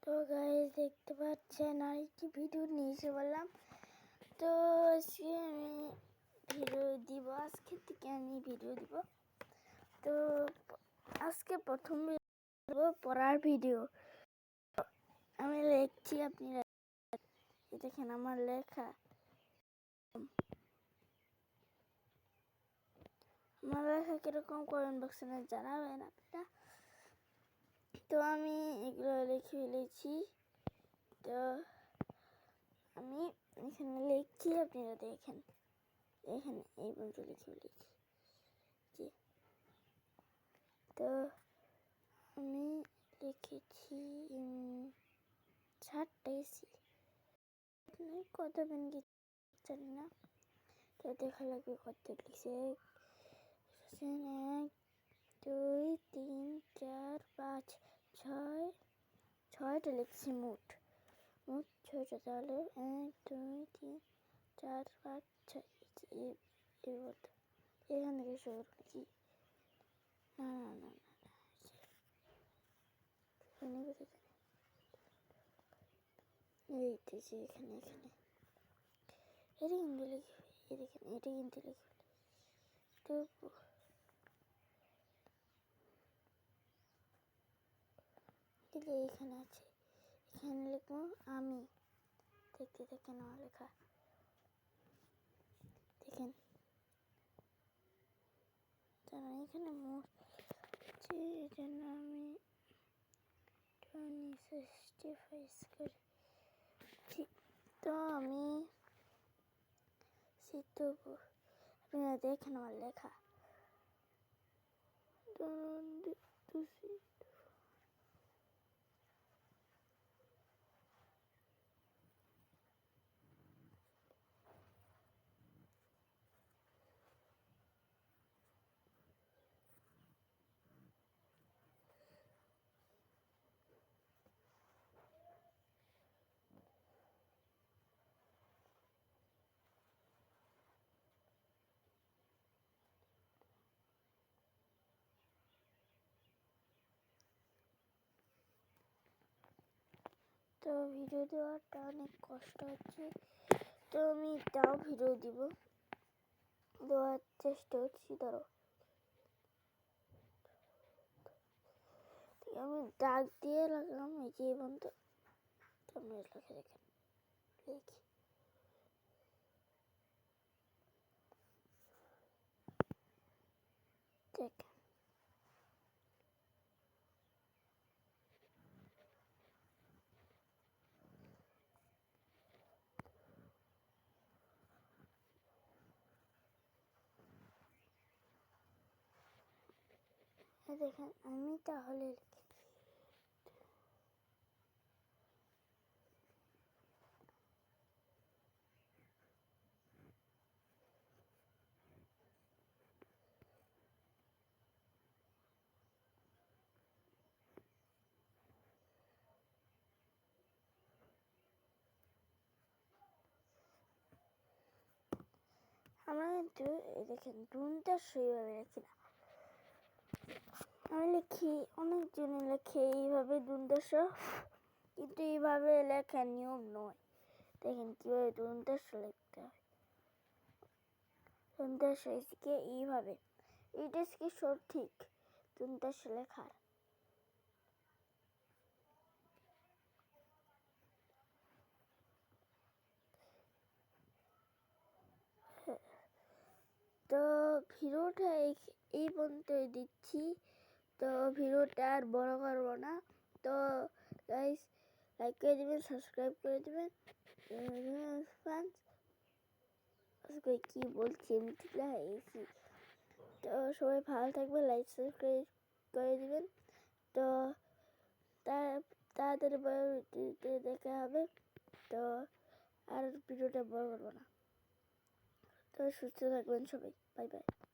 তো গাইস দেখতে পাচ্ছেন আরেকটি ভিডিও নিয়ে এসে বললাম। তো আজকে আমি ভিডিও দিব, আজকে থেকে আমি ভিডিও দিব। তো আজকে প্রথম ভিডিও পড়ার ভিডিও। আমি লিখছি, আপনারা দেখেন আমার লেখা। আমার লেখা কিরকম কমেন্ট বক্সে জানাবেন আপনারা। তো আমি এগুলো লিখে ফেলেছি। তো আমি এখানে লিখছি, আপনারা দেখেন এখানে এই পর্যন্ত লিখে ফেলেছি। তো আমি লিখেছি 4টা কত বেন জানি না। তো দেখা লাগবে কত লিখছে। 1 2 3 4 5 6টা লিখছি মোট 6টা। তাহলে 1 2 3 4 5 6 এখান থেকে শুরু করছি। না এই তো এখানে এটা কিন্তু লিখে, এটা কিন্তু লিখে। তো এখানে আছে, এখানে লিখবো আমি। দেখতে দেখেন আমার লেখা, দেখেন এখানে এই জন্য আমি 65 করি। তো আমি আপনারা দেখেন আমার লেখা। তো ভিডিও দেওয়াটা অনেক কষ্ট হচ্ছে, তো আমি তাও ভিডিও দেওয়ার চেষ্টা করছি। ধরো আমি দাগ দিয়ে রাখলাম এই যে বন্ধু। তোমরা লিখে দেখেন, লিখি দেখেন। দেখেন আমি তাহলে আমরা কিন্তু দেখেন রুমটা সেইভাবে রাখি না। আমি লিখি, অনেকজনে লেখে এইভাবে দুন্দাস, কিন্তু এইভাবে লেখার নিয়ম নয়। দেখেন কিভাবে দুন্দাস লিখতে হয়। দুন্দাস হয়েছে এইভাবে, এইটা কি সব ঠিক দুন্দাস লেখার। তো ভিডিওটা এই পর্যন্ত দিচ্ছি। তো ভিডিওটা আর বড় করবো না। তো গাইস লাইক করে দেবেন, সাবস্ক্রাইব করে দেবেন। কি বলছি আমি তো সবাই ভালো থাকবে, লাইক সাবস্ক্রাইব করে দেবেন। তো তাড়াতাড়ি দেখা হবে। তো আর ভিডিওটা বড় করবো না। তো সুস্থ থাকবেন সবাই, বাই বাই।